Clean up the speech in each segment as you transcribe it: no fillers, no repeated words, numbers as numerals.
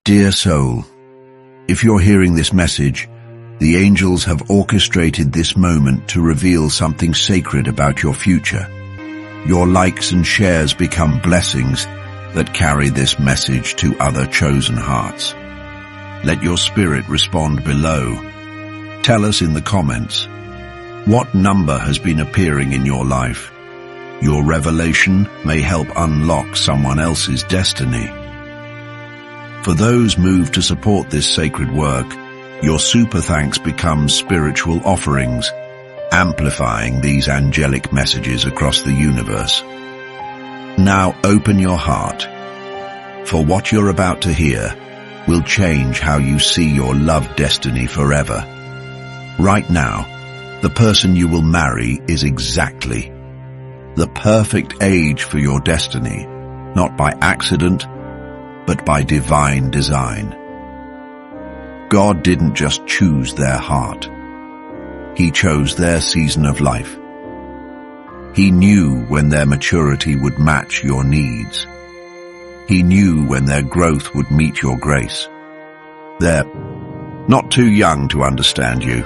Dear soul, if you're hearing this message, the angels have orchestrated this moment to reveal something sacred about your future. Your likes and shares become blessings that carry this message to other chosen hearts. Let your spirit respond below. Tell us in the comments, what number has been appearing in your life? Your revelation may help unlock someone else's destiny. For those moved to support this sacred work, your super thanks become spiritual offerings, amplifying these angelic messages across the universe. Now open your heart, for what you're about to hear will change how you see your love destiny forever. Right now, the person you will marry is exactly the perfect age for your destiny, not by accident, but by divine design. God didn't just choose their heart. He chose their season of life. He knew when their maturity would match your needs. He knew when their growth would meet your grace. They're not too young to understand you,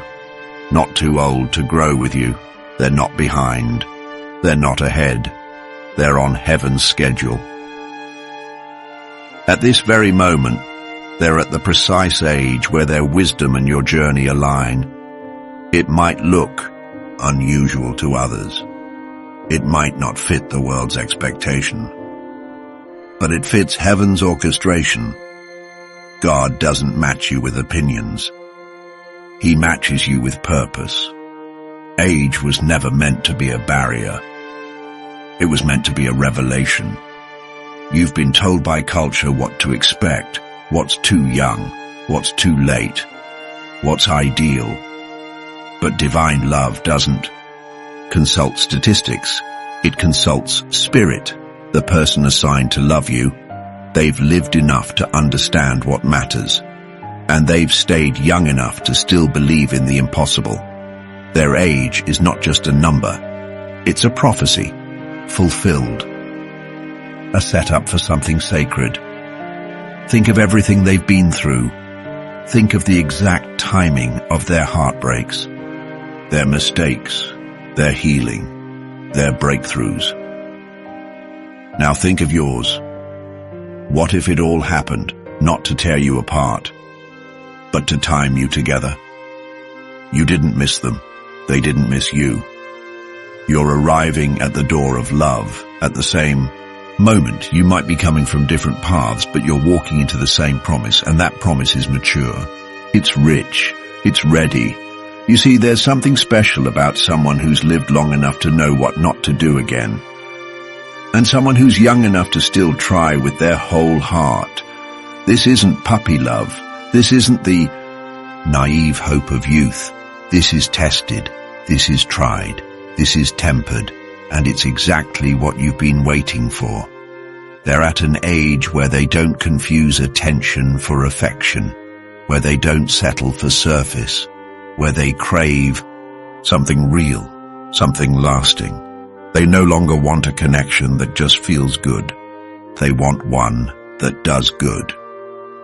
not too old to grow with you. They're not behind. They're not ahead. They're on heaven's schedule. At this very moment, they're at the precise age where their wisdom and your journey align. It might look unusual to others. It might not fit the world's expectation. But it fits heaven's orchestration. God doesn't match you with opinions. He matches you with purpose. Age was never meant to be a barrier. It was meant to be a revelation. You've been told by culture what to expect, what's too young, what's too late, what's ideal. But divine love doesn't consult statistics. It consults spirit. The person assigned to love you, they've lived enough to understand what matters, and they've stayed young enough to still believe in the impossible. Their age is not just a number. It's a prophecy, fulfilled. A setup for something sacred. Think of everything they've been through. Think of the exact timing of their heartbreaks, their mistakes, their healing, their breakthroughs. Now think of yours. What if it all happened, not to tear you apart, but to time you together? You didn't miss them. They didn't miss you. You're arriving at the door of love at the same moment. You might be coming from different paths, but you're walking into the same promise, and that promise is mature. It's rich. It's ready. You see, there's something special about someone who's lived long enough to know what not to do again, and someone who's young enough to still try with their whole heart. This isn't puppy love. This isn't the naive hope of youth. This is tested. This is tried. This is tempered. And it's exactly what you've been waiting for. They're at an age where they don't confuse attention for affection, where they don't settle for surface, where they crave something real, something lasting. They no longer want a connection that just feels good. They want one that does good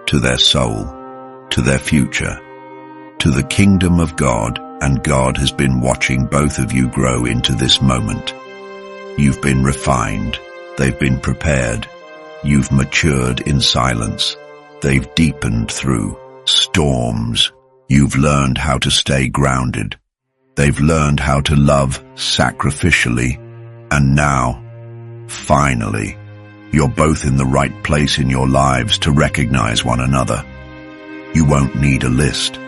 to their soul, to their future, to the kingdom of God, and God has been watching both of you grow into this moment. You've been refined. They've been prepared. You've matured in silence. They've deepened through storms. You've learned how to stay grounded. They've learned how to love sacrificially. And now, finally, you're both in the right place in your lives to recognize one another. You won't need a list.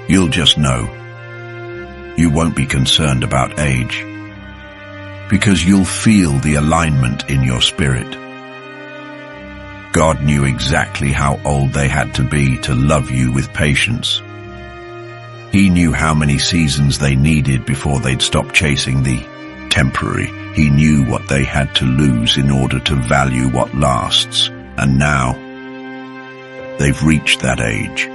You'll just know. You won't be concerned about age, because you'll feel the alignment in your spirit. God knew exactly how old they had to be to love you with patience. He knew how many seasons they needed before they'd stop chasing the temporary. He knew what they had to lose in order to value what lasts. And now, they've reached that age,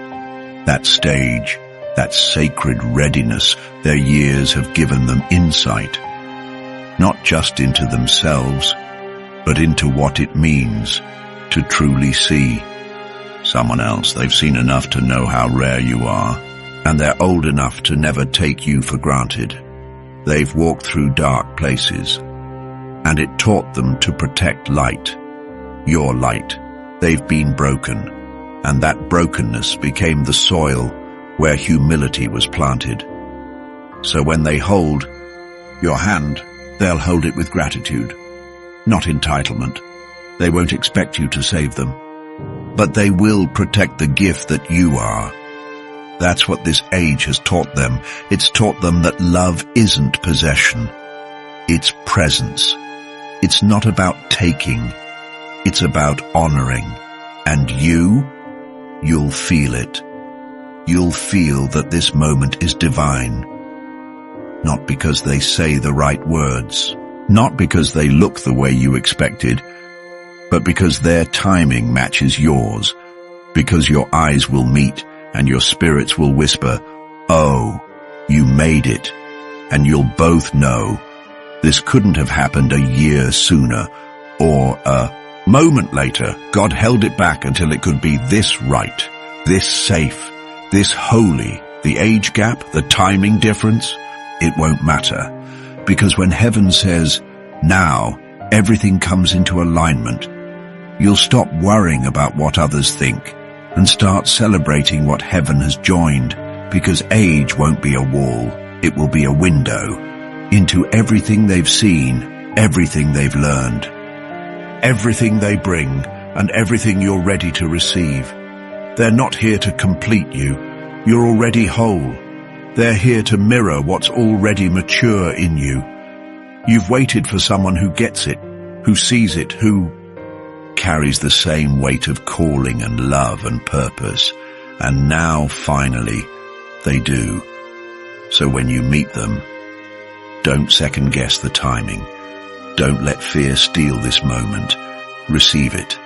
that stage, that sacred readiness. Their years have given them insight, not just into themselves, but into what it means to truly see someone else. They've seen enough to know how rare you are, and they're old enough to never take you for granted. They've walked through dark places, and it taught them to protect light, your light. They've been broken, and that brokenness became the soil where humility was planted. So when they hold your hand, they'll hold it with gratitude, not entitlement. They won't expect you to save them, but they will protect the gift that you are. That's what this age has taught them. It's taught them that love isn't possession. It's presence. It's not about taking. It's about honoring. And you'll feel it. You'll feel that this moment is divine. Not because they say the right words, not because they look the way you expected, but because their timing matches yours, because your eyes will meet and your spirits will whisper, "Oh, you made it." And you'll both know this couldn't have happened a year sooner or a moment later. God held it back until it could be this right, this safe, this holy. The age gap, the timing difference, it won't matter. Because when heaven says, now, everything comes into alignment, you'll stop worrying about what others think and start celebrating what heaven has joined, because age won't be a wall, it will be a window into everything they've seen, everything they've learned, everything they bring, and everything you're ready to receive. They're not here to complete you, you're already whole. They're here to mirror what's already mature in you. You've waited for someone who gets it, who sees it, who carries the same weight of calling and love and purpose. And now, finally, they do. So when you meet them, don't second-guess the timing. Don't let fear steal this moment. Receive it.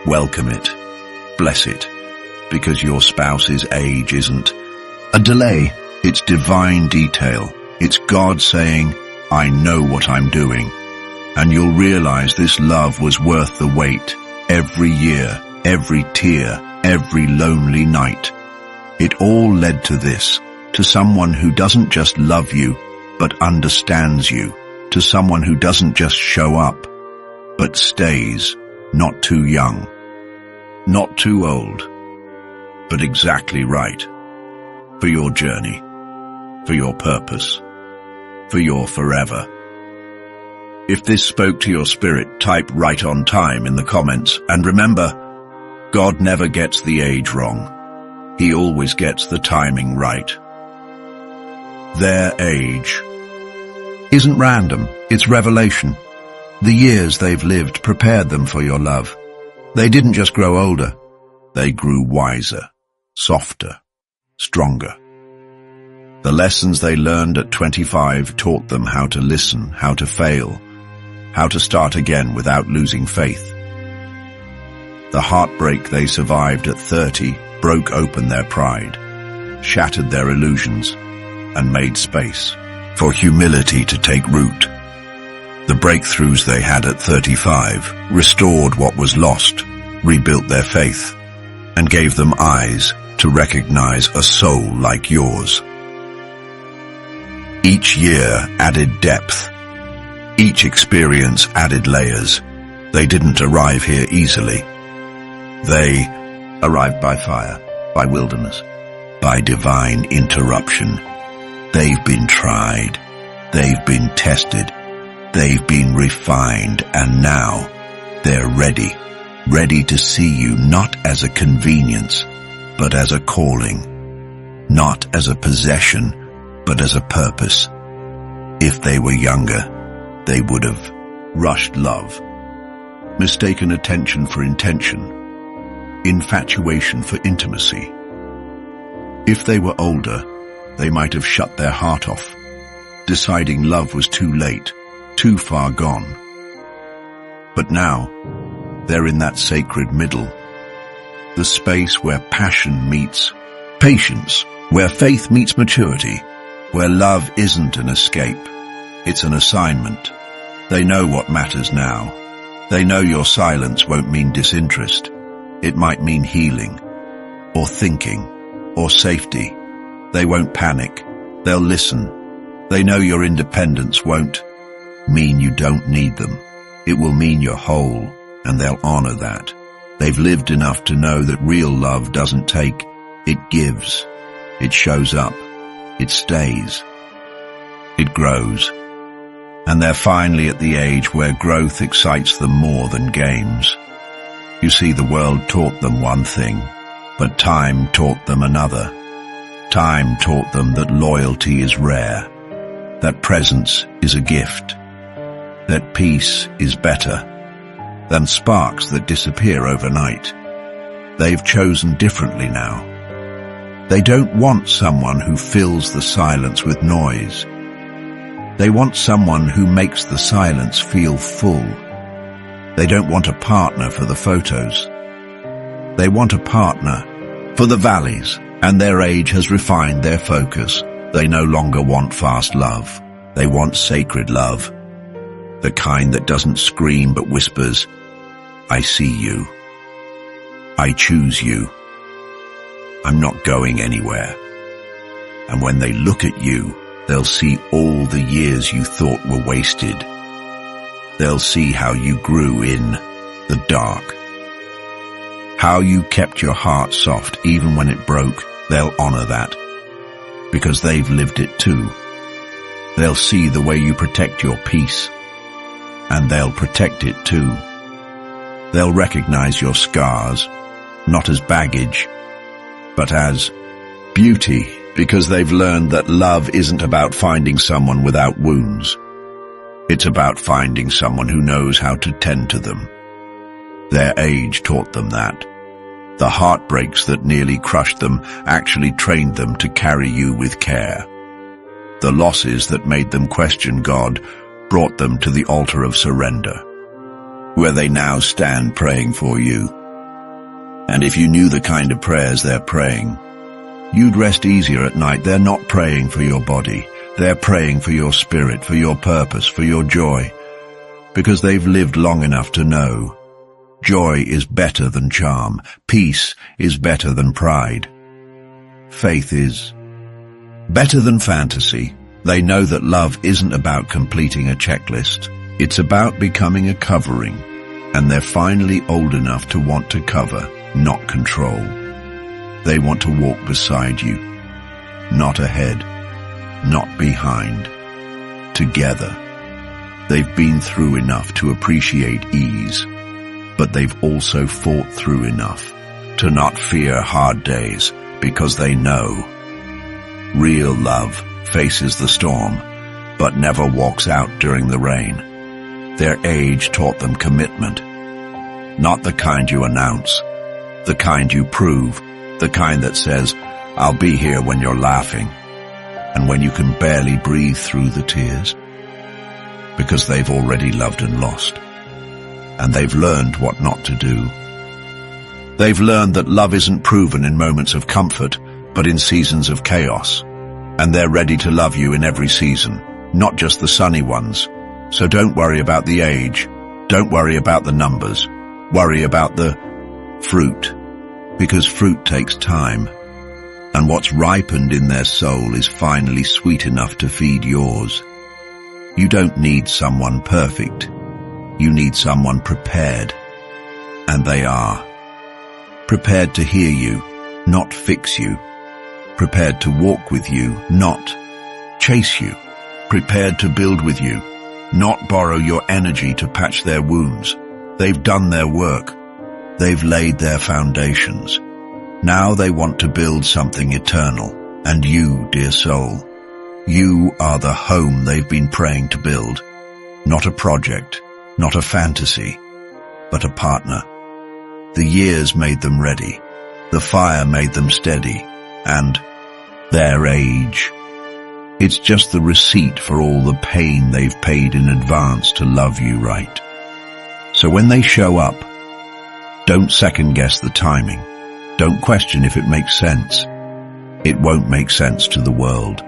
Welcome it. Bless it. Because your spouse's age isn't a delay. It's divine detail. It's God saying, I know what I'm doing. And you'll realize this love was worth the wait. Every year, every tear, every lonely night. It all led to this, to someone who doesn't just love you, but understands you, to someone who doesn't just show up, but stays, not too young, not too old, but exactly right, for your journey, for your purpose, for your forever. If this spoke to your spirit, type right on time in the comments. And remember, God never gets the age wrong. He always gets the timing right. Their age isn't random, it's revelation. The years they've lived prepared them for your love. They didn't just grow older, they grew wiser, softer, stronger. The lessons they learned at 25 taught them how to listen, how to fail, how to start again without losing faith. The heartbreak they survived at 30 broke open their pride, shattered their illusions, and made space for humility to take root. The breakthroughs they had at 35 restored what was lost, rebuilt their faith, and gave them eyes to recognize a soul like yours. Each year added depth. Each experience added layers. They didn't arrive here easily. They arrived by fire, by wilderness, by divine interruption. They've been tried. They've been tested. They've been refined. And now they're ready. Ready to see you not as a convenience, but as a calling. Not as a possession, but as a purpose. If they were younger, they would have rushed love, mistaken attention for intention, infatuation for intimacy. If they were older, they might have shut their heart off, deciding love was too late, too far gone. But now, they're in that sacred middle, the space where passion meets patience, where faith meets maturity, where love isn't an escape, it's an assignment. They know what matters now. They know your silence won't mean disinterest. It might mean healing. or thinking, or safety. They won't panic. They'll listen. They know your independence won't mean you don't need them. It will mean you're whole, and they'll honor that. They've lived enough to know that real love doesn't take, it gives. It shows up. It stays. It grows. And they're finally at the age where growth excites them more than games. You see, the world taught them one thing, but time taught them another. Time taught them that loyalty is rare, that presence is a gift, that peace is better than sparks that disappear overnight. They've chosen differently now. They don't want someone who fills the silence with noise. They want someone who makes the silence feel full. They don't want a partner for the photos. They want a partner for the valleys, and their age has refined their focus. They no longer want fast love. They want sacred love, the kind that doesn't scream but whispers, I see you. I choose you. I'm not going anywhere. And when they look at you, they'll see all the years you thought were wasted. They'll see how you grew in the dark, how you kept your heart soft even when it broke. They'll honor that, because they've lived it too. They'll see the way you protect your peace, and they'll protect it too. They'll recognize your scars, not as baggage, but as beauty, because they've learned that love isn't about finding someone without wounds. It's about finding someone who knows how to tend to them. Their age taught them that. The heartbreaks that nearly crushed them actually trained them to carry you with care. The losses that made them question God brought them to the altar of surrender, where they now stand praying for you. And if you knew the kind of prayers they're praying, you'd rest easier at night. They're not praying for your body. They're praying for your spirit, for your purpose, for your joy, because they've lived long enough to know joy is better than charm. Peace is better than pride. Faith is better than fantasy. They know that love isn't about completing a checklist. It's about becoming a covering, and they're finally old enough to want to cover, not control. They want to walk beside you, not ahead, not behind. Together. They've been through enough to appreciate ease, but they've also fought through enough to not fear hard days, because they know real love faces the storm, but never walks out during the rain. Their age taught them commitment, not the kind you announce, the kind you prove, the kind that says, I'll be here when you're laughing, and when you can barely breathe through the tears, because they've already loved and lost, and they've learned what not to do. They've learned that love isn't proven in moments of comfort, but in seasons of chaos, and they're ready to love you in every season, not just the sunny ones. So don't worry about the age, don't worry about the numbers, worry about the fruit, because fruit takes time, and what's ripened in their soul is finally sweet enough to feed yours. You don't need someone perfect. You need someone prepared. And they are. Prepared to hear you, not fix you. Prepared to walk with you, not chase you. Prepared to build with you, not borrow your energy to patch their wounds. They've done their work. They've laid their foundations. Now they want to build something eternal. And you, dear soul, you are the home they've been praying to build. Not a project, not a fantasy, but a partner. The years made them ready. The fire made them steady. And their age. It's just the receipt for all the pain they've paid in advance to love you right. So when they show up, don't second guess the timing. Don't question if it makes sense. It won't make sense to the world.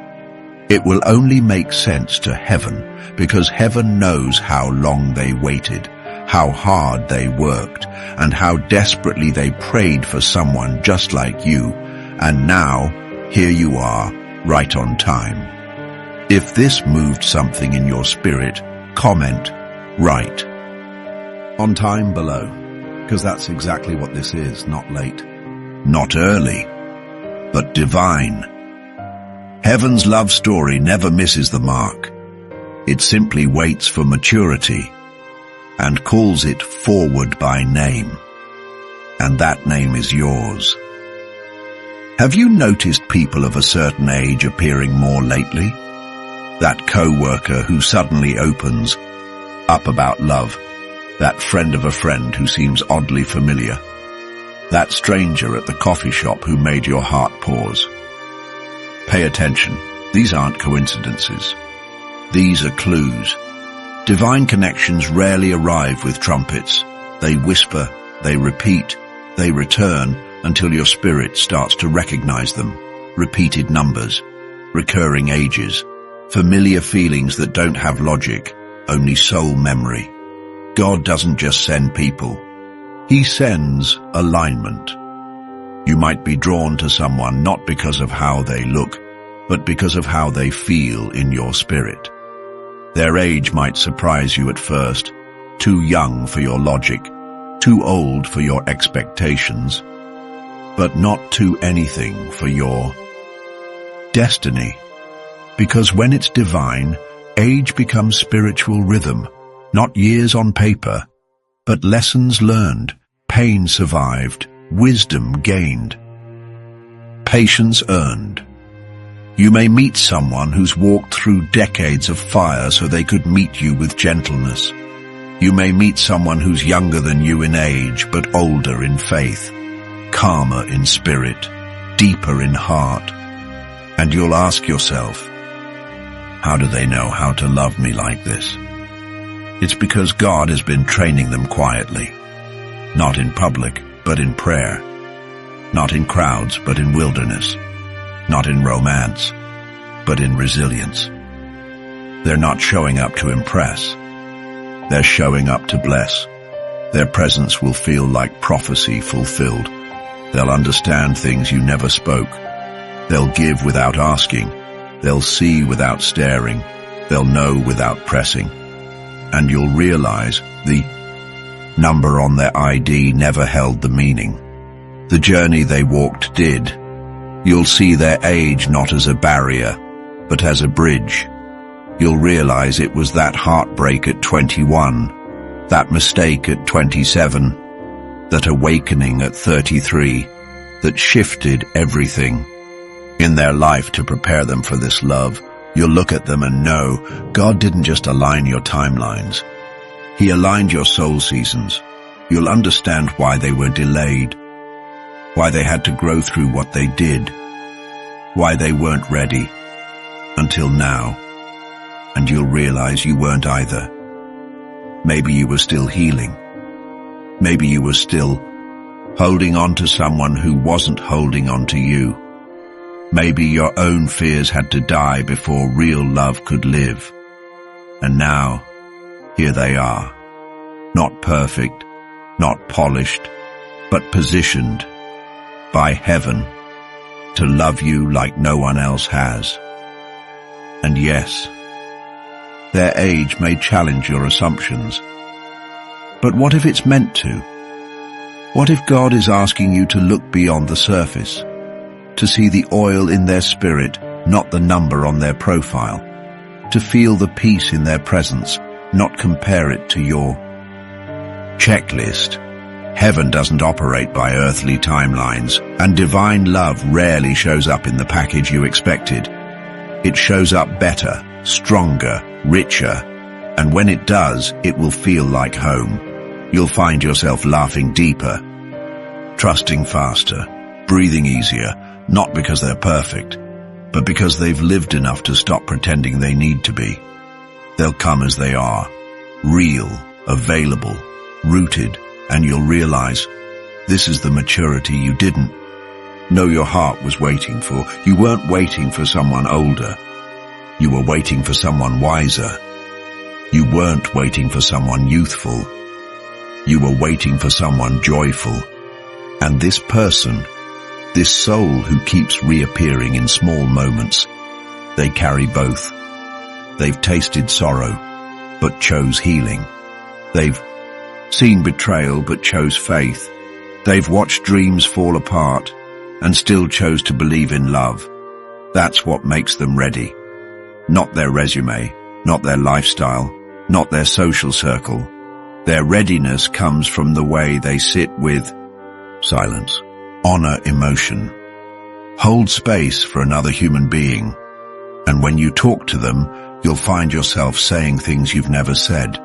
It will only make sense to heaven, because heaven knows how long they waited, how hard they worked, and how desperately they prayed for someone just like you, and now, here you are, right on time. If this moved something in your spirit, comment, right on time below, because that's exactly what this is, not late, not early, but divine. Heaven's love story never misses the mark. It simply waits for maturity and calls it forward by name. And that name is yours. Have you noticed people of a certain age appearing more lately? That co-worker who suddenly opens up about love. That friend of a friend who seems oddly familiar. That stranger at the coffee shop who made your heart pause. Pay attention. These aren't coincidences. These are clues. Divine connections rarely arrive with trumpets. They whisper, they repeat, they return until your spirit starts to recognize them. Repeated numbers, recurring ages, familiar feelings that don't have logic, only soul memory. God doesn't just send people. He sends alignment. You might be drawn to someone not because of how they look, but because of how they feel in your spirit. Their age might surprise you at first, too young for your logic, too old for your expectations, but not too anything for your destiny. Because when it's divine, age becomes spiritual rhythm, not years on paper, but lessons learned, pain survived, wisdom gained, patience earned. You may meet someone who's walked through decades of fire so they could meet you with gentleness. You may meet someone who's younger than you in age, but older in faith, calmer in spirit, deeper in heart. And you'll ask yourself, how do they know how to love me like this? It's because God has been training them quietly, not in public, but in prayer, not in crowds, but in wilderness, not in romance, but in resilience. They're not showing up to impress. They're showing up to bless. Their presence will feel like prophecy fulfilled. They'll understand things you never spoke. They'll give without asking. They'll see without staring. They'll know without pressing. And you'll realize the number on their ID never held the meaning. The journey they walked did. You'll see their age not as a barrier, but as a bridge. You'll realize it was that heartbreak at 21, that mistake at 27, that awakening at 33, that shifted everything in their life to prepare them for this love. You'll look at them and know God didn't just align your timelines. He aligned your soul seasons. You'll understand why they were delayed, why they had to grow through what they did, why they weren't ready until now. And you'll realize you weren't either. Maybe you were still healing. Maybe you were still holding on to someone who wasn't holding on to you. Maybe your own fears had to die before real love could live. And now, here they are. Not perfect, not polished, but positioned by heaven to love you like no one else has. And yes, their age may challenge your assumptions. But what if it's meant to? What if God is asking you to look beyond the surface, to see the oil in their spirit, not the number on their profile, to feel the peace in their presence, not compare it to your checklist? Heaven doesn't operate by earthly timelines, and divine love rarely shows up in the package you expected. It shows up better, stronger, richer, and when it does, it will feel like home. You'll find yourself laughing deeper, trusting faster, breathing easier, not because they're perfect, but because they've lived enough to stop pretending they need to be. They'll come as they are, real, available, rooted, and you'll realize this is the maturity you didn't know your heart was waiting for. You weren't waiting for someone older. You were waiting for someone wiser. You weren't waiting for someone youthful. You were waiting for someone joyful. And this person, this soul who keeps reappearing in small moments, they carry both. They've tasted sorrow, but chose healing. They've seen betrayal, but chose faith. They've watched dreams fall apart, and still chose to believe in love. That's what makes them ready. Not their resume, not their lifestyle, not their social circle. Their readiness comes from the way they sit with silence, honor emotion, hold space for another human being. And when you talk to them, you'll find yourself saying things you've never said.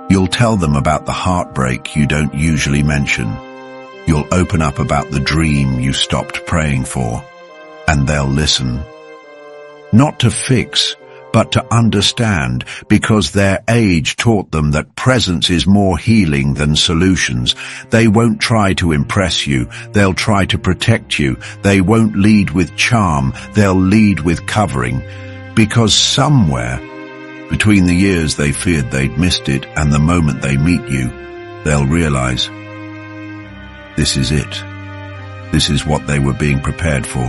You'll tell them about the heartbreak you don't usually mention. You'll open up about the dream you stopped praying for. And they'll listen. Not to fix, but to understand, because their age taught them that presence is more healing than solutions. They won't try to impress you. They'll try to protect you. They won't lead with charm. They'll lead with covering. Because somewhere between the years they feared they'd missed it and the moment they meet you, they'll realize this is it. This is what they were being prepared for.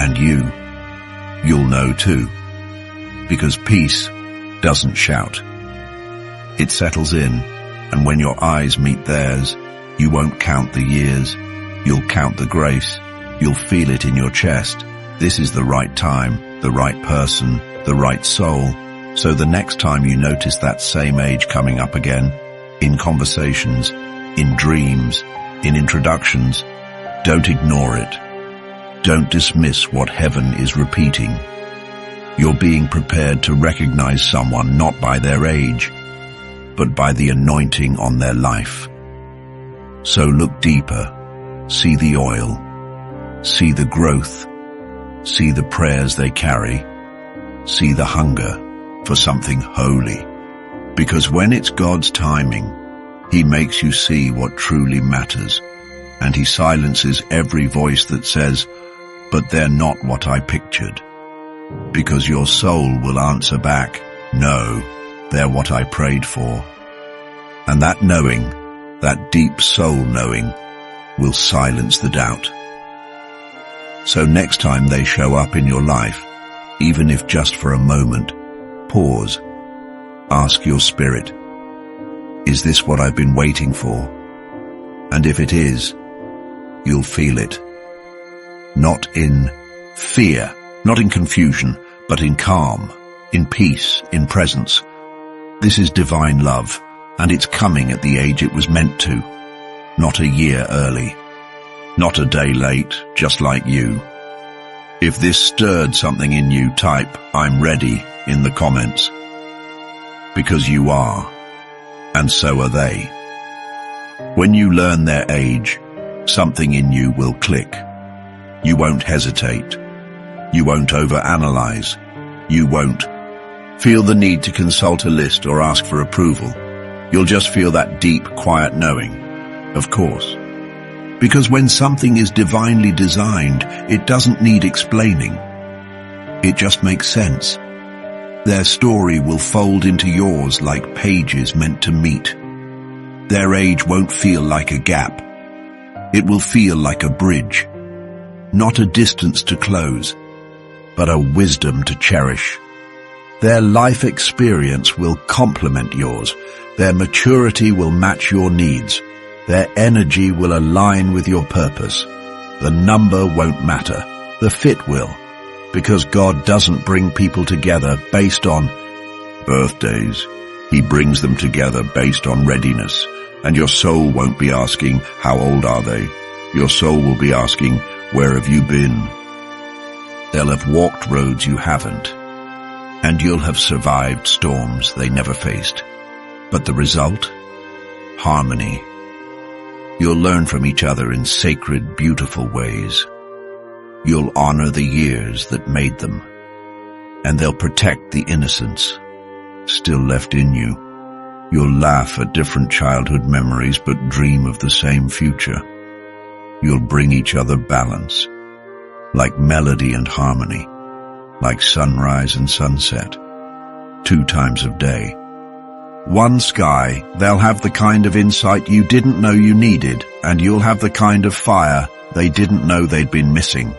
And you'll know too. Because peace doesn't shout. It settles in, and when your eyes meet theirs, you won't count the years. You'll count the grace. You'll feel it in your chest. This is the right time, the right person, the right soul. So the next time you notice that same age coming up again, in conversations, in dreams, in introductions, don't ignore it. Don't dismiss what heaven is repeating. You're being prepared to recognize someone not by their age, but by the anointing on their life. So look deeper, see the oil, see the growth, see the prayers they carry, see the hunger for something holy. Because when it's God's timing, He makes you see what truly matters, and He silences every voice that says, "But they're not what I pictured." Because your soul will answer back, "No, they're what I prayed for." And that knowing, that deep soul knowing, will silence the doubt. So next time they show up in your life, even if just for a moment, pause. Ask your spirit, is this what I've been waiting for? And if it is, you'll feel it. Not in fear, not in confusion, but in calm, in peace, in presence. This is divine love, and it's coming at the age it was meant to. Not a year early. Not a day late, just like you. If this stirred something in you, type, "I'm ready," in the comments. Because you are, and so are they. When you learn their age, something in you will click. You won't hesitate. You won't overanalyze. You won't feel the need to consult a list or ask for approval. You'll just feel that deep, quiet knowing. Of course. Because when something is divinely designed, it doesn't need explaining. It just makes sense. Their story will fold into yours like pages meant to meet. Their age won't feel like a gap. It will feel like a bridge. Not a distance to close, but a wisdom to cherish. Their life experience will complement yours. Their maturity will match your needs. Their energy will align with your purpose. The number won't matter. The fit will. Because God doesn't bring people together based on birthdays. He brings them together based on readiness. And your soul won't be asking, how old are they? Your soul will be asking, where have you been? They'll have walked roads you haven't. And you'll have survived storms they never faced. But the result? Harmony. You'll learn from each other in sacred, beautiful ways. You'll honor the years that made them. And they'll protect the innocence still left in you. You'll laugh at different childhood memories but dream of the same future. You'll bring each other balance, like melody and harmony, like sunrise and sunset, 2 times of day, One sky, they'll have the kind of insight you didn't know you needed, and you'll have the kind of fire they didn't know they'd been missing.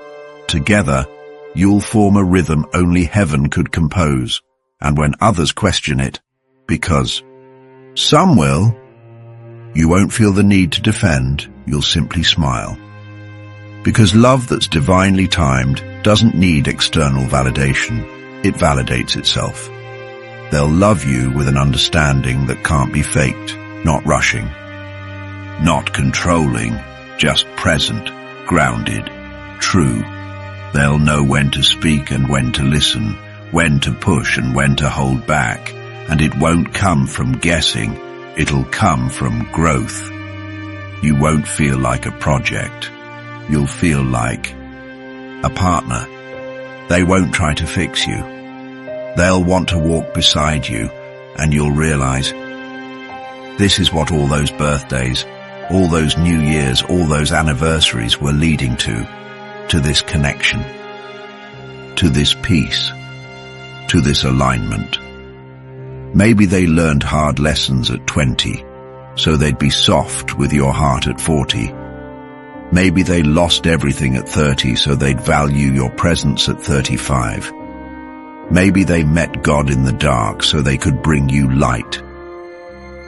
Together, you'll form a rhythm only heaven could compose, and when others question it, because some will, you won't feel the need to defend, you'll simply smile. Because love that's divinely timed doesn't need external validation, it validates itself. They'll love you with an understanding that can't be faked, not rushing, not controlling, just present, grounded, true. They'll know when to speak and when to listen, when to push and when to hold back, and it won't come from guessing, it'll come from growth. You won't feel like a project. You'll feel like a partner. They won't try to fix you. They'll want to walk beside you, and you'll realize this is what all those birthdays, all those New Years, all those anniversaries were leading to this connection, to this peace, to this alignment. Maybe they learned hard lessons at 20, so they'd be soft with your heart at 40. Maybe they lost everything at 30, so they'd value your presence at 35. Maybe they met God in the dark, so they could bring you light.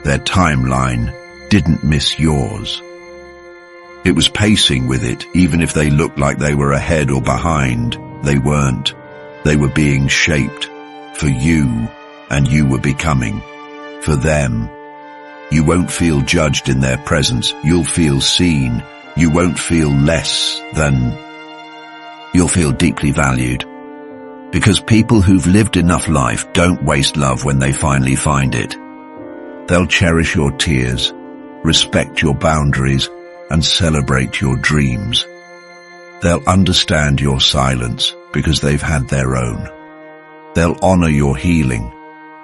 Their timeline didn't miss yours. It was pacing with it, even if they looked like they were ahead or behind. They weren't. They were being shaped for you, and you were becoming for them. You won't feel judged in their presence. You'll feel seen. You won't feel less than. You'll feel deeply valued. Because people who've lived enough life don't waste love when they finally find it. They'll cherish your tears, respect your boundaries, and celebrate your dreams. They'll understand your silence because they've had their own. They'll honor your healing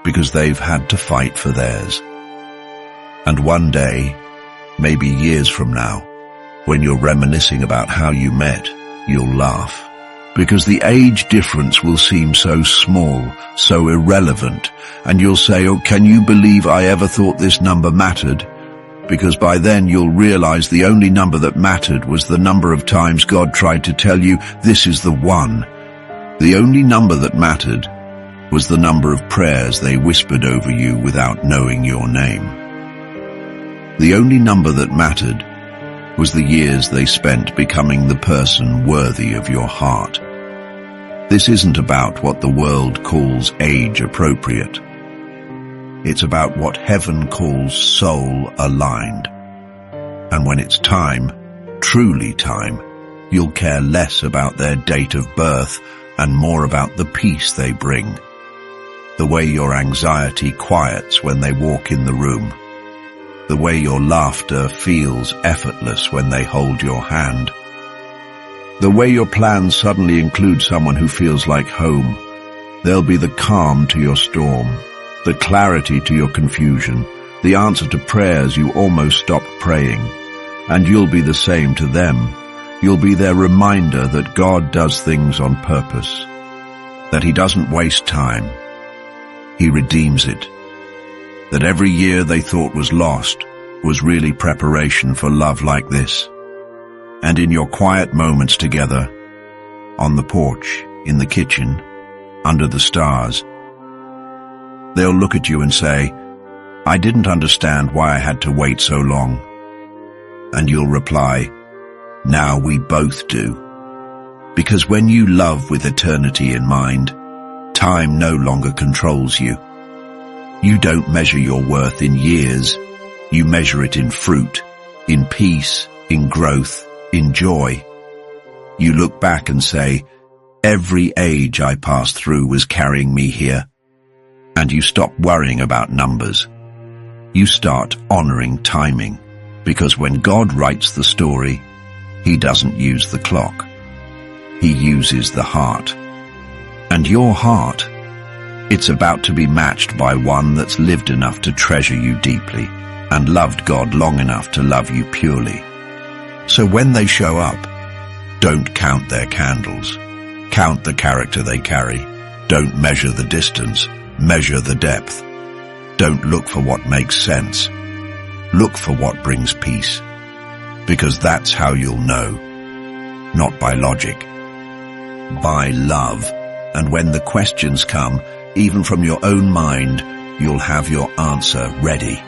because they've had to fight for theirs. And one day, maybe years from now, when you're reminiscing about how you met, you'll laugh. Because the age difference will seem so small, so irrelevant, and you'll say, oh, can you believe I ever thought this number mattered? Because by then you'll realize the only number that mattered was the number of times God tried to tell you, this is the one. The only number that mattered was the number of prayers they whispered over you without knowing your name. The only number that mattered was the years they spent becoming the person worthy of your heart. This isn't about what the world calls age appropriate. It's about what heaven calls soul aligned. And when it's time, truly time, you'll care less about their date of birth and more about the peace they bring. The way your anxiety quiets when they walk in the room. The way your laughter feels effortless when they hold your hand. The way your plans suddenly include someone who feels like home. They'll be the calm to your storm, the clarity to your confusion, the answer to prayers you almost stopped praying. And you'll be the same to them. You'll be their reminder that God does things on purpose, that He doesn't waste time. He redeems it. That every year they thought was lost was really preparation for love like this. And in your quiet moments together, on the porch, in the kitchen, under the stars, they'll look at you and say, I didn't understand why I had to wait so long. And you'll reply, now we both do. Because when you love with eternity in mind, time no longer controls you. You don't measure your worth in years. You measure it in fruit, in peace, in growth, in joy. You look back and say, every age I passed through was carrying me here. And you stop worrying about numbers. You start honoring timing, because when God writes the story, He doesn't use the clock. He uses the heart. And your heart, it's about to be matched by one that's lived enough to treasure you deeply and loved God long enough to love you purely. So when they show up, don't count their candles. Count the character they carry. Don't measure the distance. Measure the depth. Don't look for what makes sense. Look for what brings peace. Because that's how you'll know. Not by logic. By love. And when the questions come, even from your own mind, you'll have your answer ready.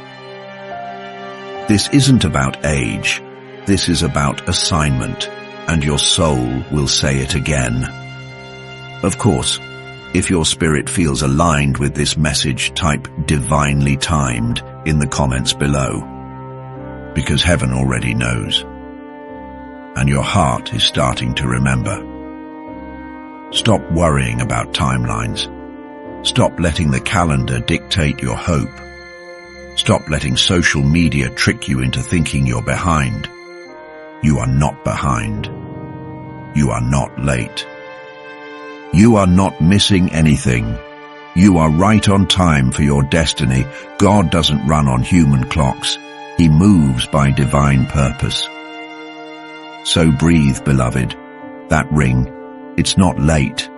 This isn't about age. This is about assignment, and your soul will say it again. Of course, if your spirit feels aligned with this message, type divinely timed in the comments below, because heaven already knows, and your heart is starting to remember. Stop worrying about timelines. Stop letting the calendar dictate your hope. Stop letting social media trick you into thinking you're behind. You are not behind. You are not late. You are not missing anything. You are right on time for your destiny. God doesn't run on human clocks. He moves by divine purpose. So breathe, beloved. That ring, it's not late.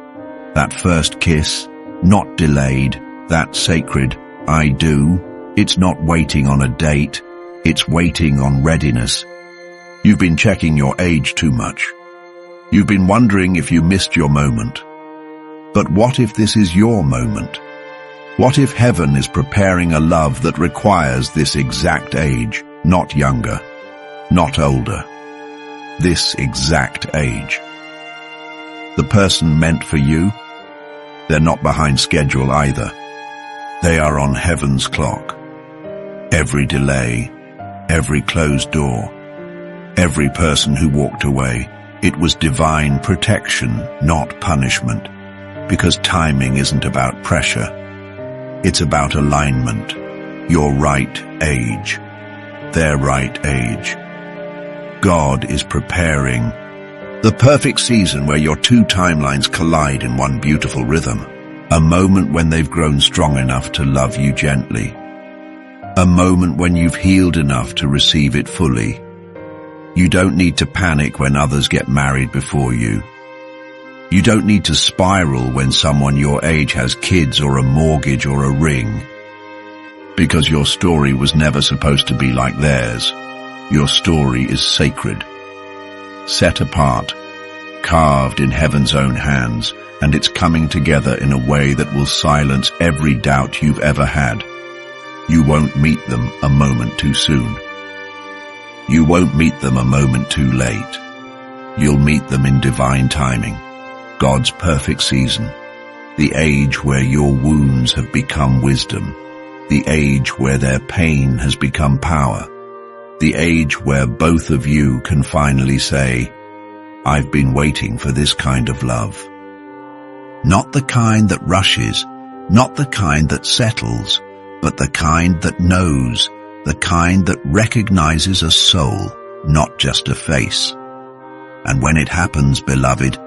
That first kiss, not delayed. That sacred I do, it's not waiting on a date. It's waiting on readiness. You've been checking your age too much. You've been wondering if you missed your moment. But what if this is your moment? What if heaven is preparing a love that requires this exact age, not younger, not older, this exact age? The person meant for you, they're not behind schedule either. They are on heaven's clock. Every delay, every closed door, every person who walked away, it was divine protection, not punishment. Because timing isn't about pressure. It's about alignment. Your right age. Their right age. God is preparing the perfect season where your two timelines collide in one beautiful rhythm. A moment when they've grown strong enough to love you gently. A moment when you've healed enough to receive it fully. You don't need to panic when others get married before you. You don't need to spiral when someone your age has kids or a mortgage or a ring. Because your story was never supposed to be like theirs. Your story is sacred. Set apart, carved in heaven's own hands, and it's coming together in a way that will silence every doubt you've ever had. You won't meet them a moment too soon. You won't meet them a moment too late. You'll meet them in divine timing. God's perfect season, the age where your wounds have become wisdom, the age where their pain has become power, the age where both of you can finally say, I've been waiting for this kind of love. Not the kind that rushes, not the kind that settles, but the kind that knows, the kind that recognizes a soul, not just a face. And when it happens, beloved,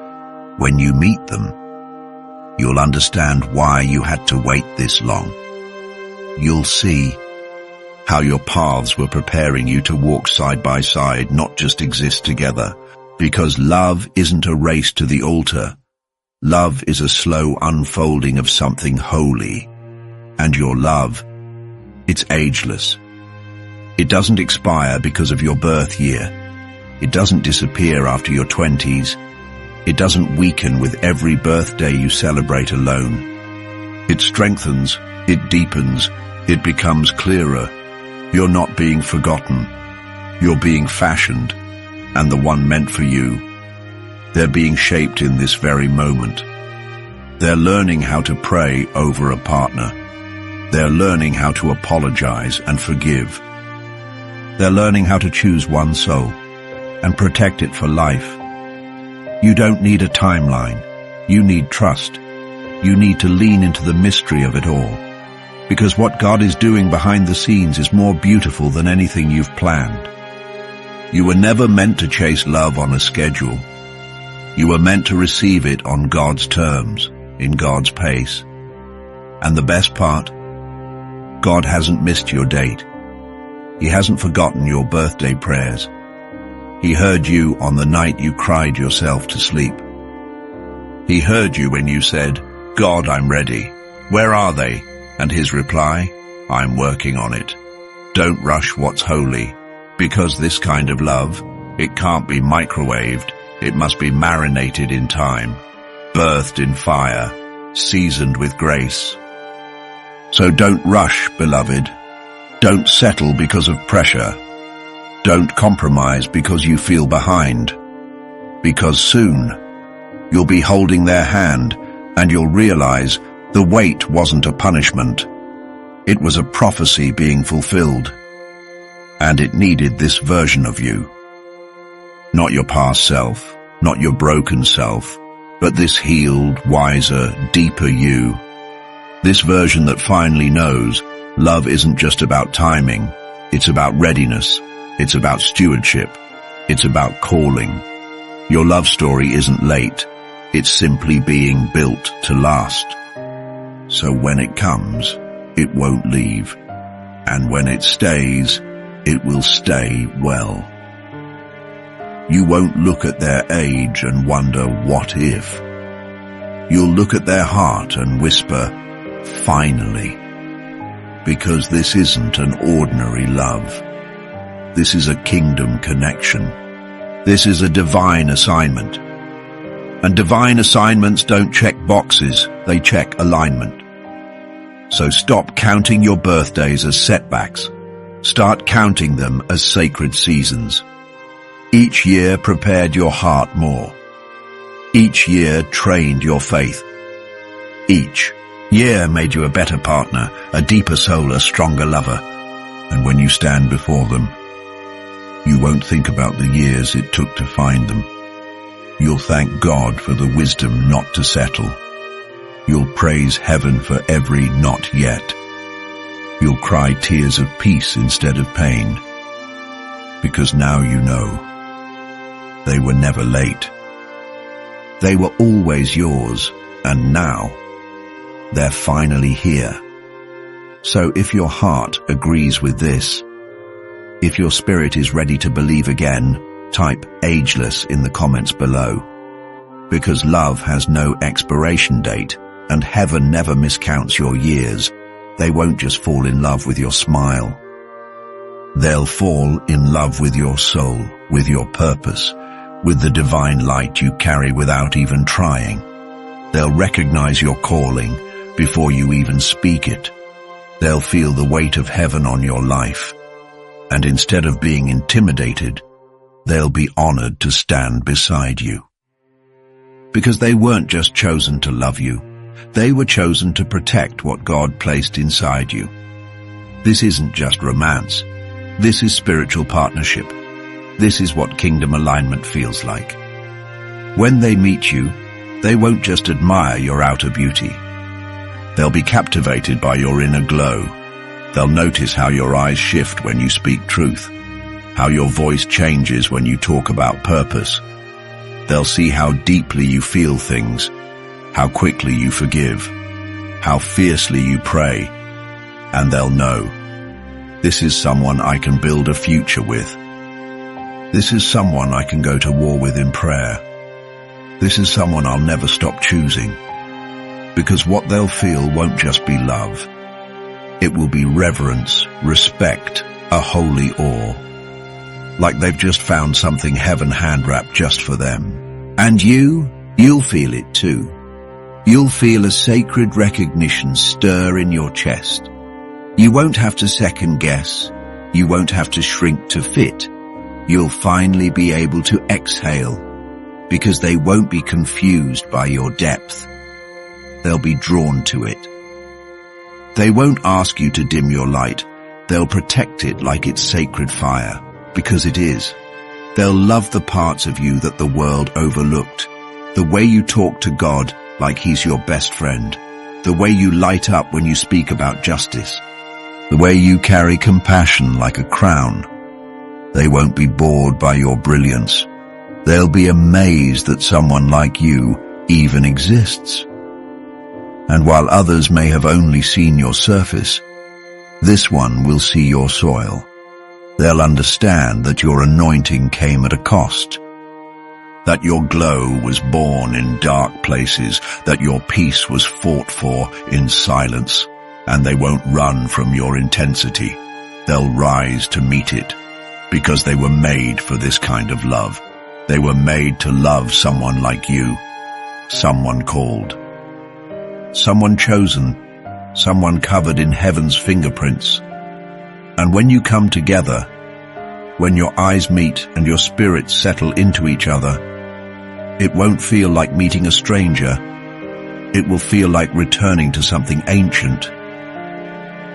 when you meet them, you'll understand why you had to wait this long. You'll see how your paths were preparing you to walk side by side, not just exist together. Because love isn't a race to the altar. Love is a slow unfolding of something holy. And your love, it's ageless. It doesn't expire because of your birth year. It doesn't disappear after your 20s. It doesn't weaken with every birthday you celebrate alone. It strengthens, it deepens, it becomes clearer. You're not being forgotten. You're being fashioned, and the one meant for you. They're being shaped in this very moment. They're learning how to pray over a partner. They're learning how to apologize and forgive. They're learning how to choose one soul and protect it for life. You don't need a timeline. You need trust. You need to lean into the mystery of it all. Because what God is doing behind the scenes is more beautiful than anything you've planned. You were never meant to chase love on a schedule. You were meant to receive it on God's terms, in God's pace. And the best part, God hasn't missed your date. He hasn't forgotten your birthday prayers. He heard you on the night you cried yourself to sleep. He heard you when you said, God, I'm ready. Where are they? And his reply, I'm working on it. Don't rush what's holy, because this kind of love, it can't be microwaved. It must be marinated in time, birthed in fire, seasoned with grace. So don't rush, beloved. Don't settle because of pressure. Don't compromise because you feel behind. Because soon, you'll be holding their hand and you'll realize the wait wasn't a punishment. It was a prophecy being fulfilled. And it needed this version of you. Not your past self, not your broken self, but this healed, wiser, deeper you. This version that finally knows love isn't just about timing. It's about readiness. It's about stewardship. It's about calling. Your love story isn't late. It's simply being built to last. So when it comes, it won't leave. And when it stays, it will stay well. You won't look at their age and wonder, what if? You'll look at their heart and whisper, finally. Because this isn't an ordinary love. This is a kingdom connection. This is a divine assignment. And divine assignments don't check boxes, they check alignment. So stop counting your birthdays as setbacks. Start counting them as sacred seasons. Each year prepared your heart more. Each year trained your faith. Each year made you a better partner, a deeper soul, a stronger lover. And when you stand before them, you won't think about the years it took to find them. You'll thank God for the wisdom not to settle. You'll praise heaven for every not yet. You'll cry tears of peace instead of pain. Because now you know. They were never late. They were always yours, and now they're finally here. So if your heart agrees with this, if your spirit is ready to believe again, type ageless in the comments below. Because love has no expiration date, and heaven never miscounts your years. They won't just fall in love with your smile. They'll fall in love with your soul, with your purpose, with the divine light you carry without even trying. They'll recognize your calling before you even speak it. They'll feel the weight of heaven on your life. And instead of being intimidated, they'll be honored to stand beside you. Because they weren't just chosen to love you. They were chosen to protect what God placed inside you. This isn't just romance. This is spiritual partnership. This is what kingdom alignment feels like. When they meet you, they won't just admire your outer beauty. They'll be captivated by your inner glow. They'll notice how your eyes shift when you speak truth, how your voice changes when you talk about purpose. They'll see how deeply you feel things, how quickly you forgive, how fiercely you pray, and they'll know, this is someone I can build a future with. This is someone I can go to war with in prayer. This is someone I'll never stop choosing. Because what they'll feel won't just be love. It will be reverence, respect, a holy awe. Like they've just found something heaven hand-wrapped just for them. And you'll feel it too. You'll feel a sacred recognition stir in your chest. You won't have to second guess. You won't have to shrink to fit. You'll finally be able to exhale, because they won't be confused by your depth. They'll be drawn to it. They won't ask you to dim your light. They'll protect it like it's sacred fire, because it is. They'll love the parts of you that the world overlooked. The way you talk to God like He's your best friend. The way you light up when you speak about justice. The way you carry compassion like a crown. They won't be bored by your brilliance. They'll be amazed that someone like you even exists. And while others may have only seen your surface, this one will see your soil. They'll understand that your anointing came at a cost. That your glow was born in dark places, that your peace was fought for in silence. And they won't run from your intensity. They'll rise to meet it, because they were made for this kind of love. They were made to love someone like you, someone called, someone chosen, someone covered in heaven's fingerprints. And when you come together, when your eyes meet and your spirits settle into each other, it won't feel like meeting a stranger. It will feel like returning to something ancient,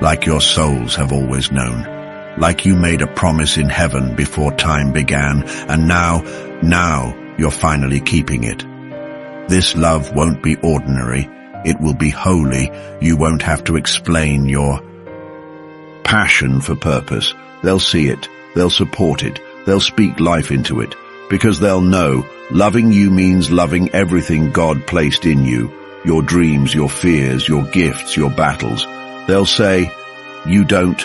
like your souls have always known, like you made a promise in heaven before time began, and now you're finally keeping it. This love won't be ordinary. It will be holy. You won't have to explain your passion for purpose. They'll see it. They'll support it. They'll speak life into it, because they'll know loving you means loving everything God placed in you, your dreams, your fears, your gifts, your battles. They'll say, you don't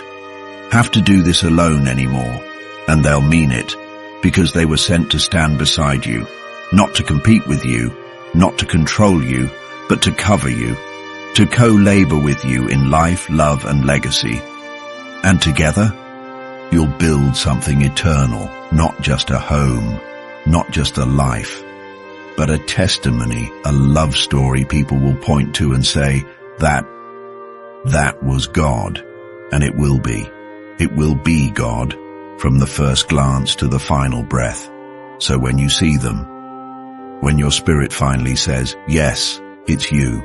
have to do this alone anymore. And they'll mean it, because they were sent to stand beside you, not to compete with you, not to control you, but to cover you, to co-labor with you in life, love, and legacy. And together, you'll build something eternal, not just a home, not just a life, but a testimony, a love story people will point to and say, that was God, and it will be. It will be God, from the first glance to the final breath. So when you see them, when your spirit finally says, yes, it's you,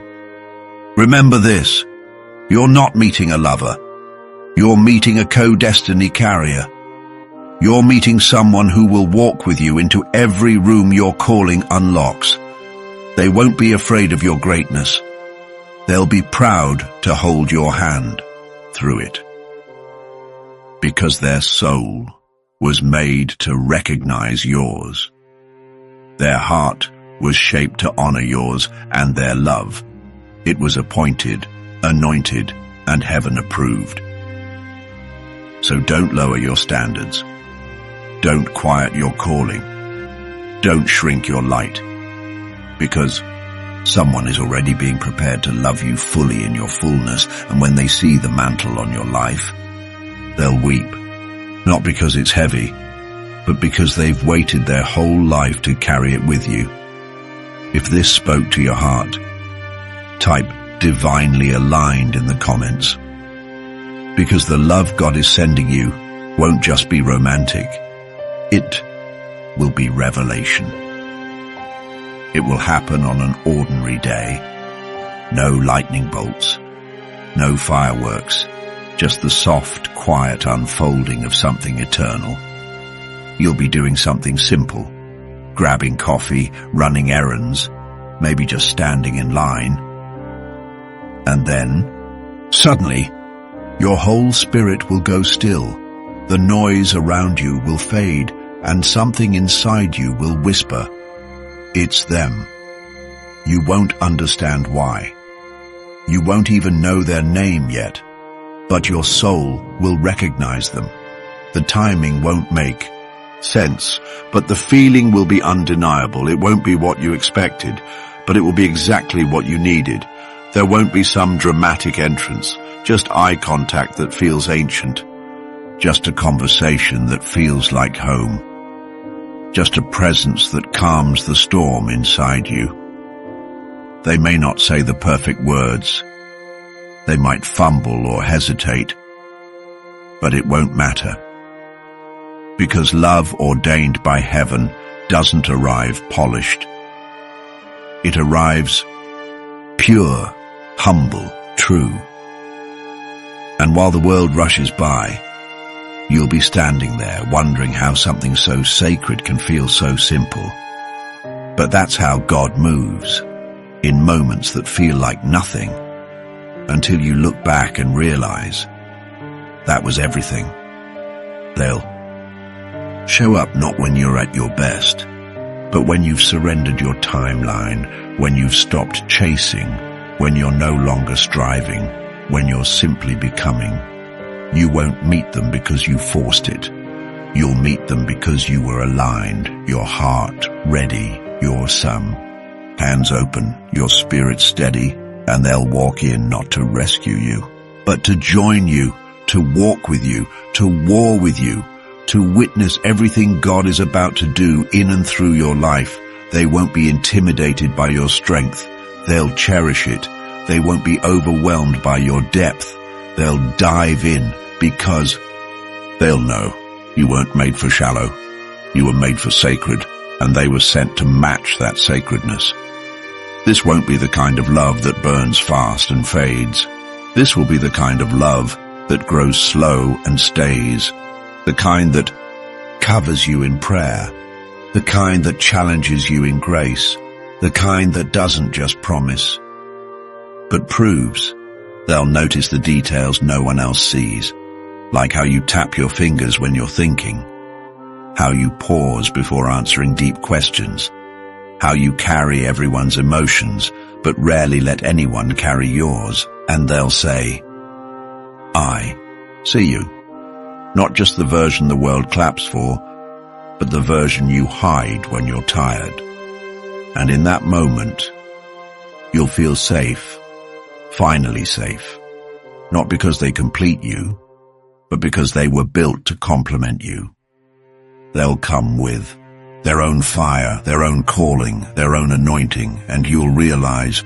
remember this: you're not meeting a lover. You're meeting a co-destiny carrier. You're meeting someone who will walk with you into every room your calling unlocks. They won't be afraid of your greatness. They'll be proud to hold your hand through it, because their soul was made to recognize yours. Their heart was shaped to honor yours, and their love, it was appointed, anointed, and heaven approved. So don't lower your standards. Don't quiet your calling. Don't shrink your light, because someone is already being prepared to love you fully in your fullness, and when they see the mantle on your life, they'll weep, not because it's heavy, but because they've waited their whole life to carry it with you. If this spoke to your heart, type divinely aligned in the comments, because the love God is sending you won't just be romantic. It will be revelation. It will happen on an ordinary day. No lightning bolts, no fireworks, just the soft, quiet unfolding of something eternal. You'll be doing something simple, grabbing coffee, running errands, maybe just standing in line. And then, suddenly, your whole spirit will go still. The noise around you will fade, and something inside you will whisper, it's them. You won't understand why. You won't even know their name yet, but your soul will recognize them. The timing won't make sense, but the feeling will be undeniable. It won't be what you expected, but it will be exactly what you needed. There won't be some dramatic entrance, just eye contact that feels ancient, just a conversation that feels like home, just a presence that calms the storm inside you. They may not say the perfect words. They might fumble or hesitate, but it won't matter, because love ordained by heaven doesn't arrive polished. It arrives pure, humble, true. And while the world rushes by, you'll be standing there wondering how something so sacred can feel so simple. But that's how God moves, in moments that feel like nothing, until you look back and realize that was everything. They'll show up not when you're at your best, but when you've surrendered your timeline, when you've stopped chasing, when you're no longer striving, when you're simply becoming. You won't meet them because you forced it. You'll meet them because you were aligned, your heart ready, your hands open, your spirit steady, and they'll walk in not to rescue you, but to join you, to walk with you, to war with you, to witness everything God is about to do in and through your life. They won't be intimidated by your strength. They'll cherish it. They won't be overwhelmed by your depth. They'll dive in because they'll know you weren't made for shallow. You were made for sacred, and they were sent to match that sacredness. This won't be the kind of love that burns fast and fades. This will be the kind of love that grows slow and stays. The kind that covers you in prayer. The kind that challenges you in grace. The kind that doesn't just promise, but proves. They'll notice the details no one else sees, like how you tap your fingers when you're thinking, how you pause before answering deep questions, how you carry everyone's emotions but rarely let anyone carry yours, and they'll say, I see you. Not just the version the world claps for, but the version you hide when you're tired. And in that moment, you'll feel safe, finally safe. Not because they complete you, but because they were built to complement you. They'll come with their own fire, their own calling, their own anointing, and you'll realize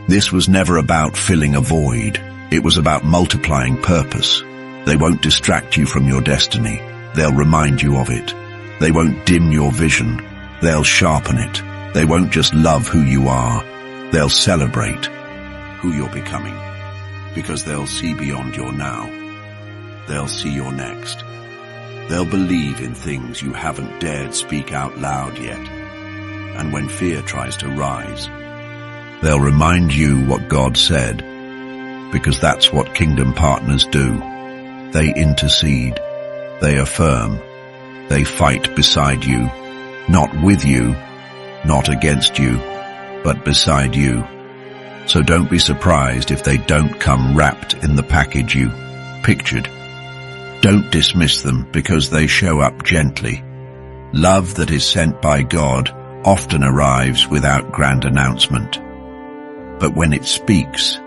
this was never about filling a void. It was about multiplying purpose. They won't distract you from your destiny. They'll remind you of it. They won't dim your vision. They'll sharpen it. They won't just love who you are. They'll celebrate who you're becoming, because they'll see beyond your now. They'll see your next. They'll believe in things you haven't dared speak out loud yet. And when fear tries to rise, they'll remind you what God said, because that's what kingdom partners do. They intercede, they affirm, they fight beside you, not with you, not against you, but beside you. So don't be surprised if they don't come wrapped in the package you pictured. Don't dismiss them because they show up gently. Love that is sent by God often arrives without grand announcement. But when it speaks,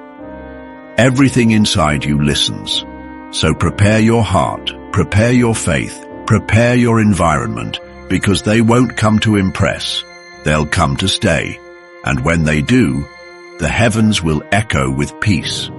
everything inside you listens. So prepare your heart, prepare your faith, prepare your environment, because they won't come to impress. They'll come to stay. And when they do, the heavens will echo with peace.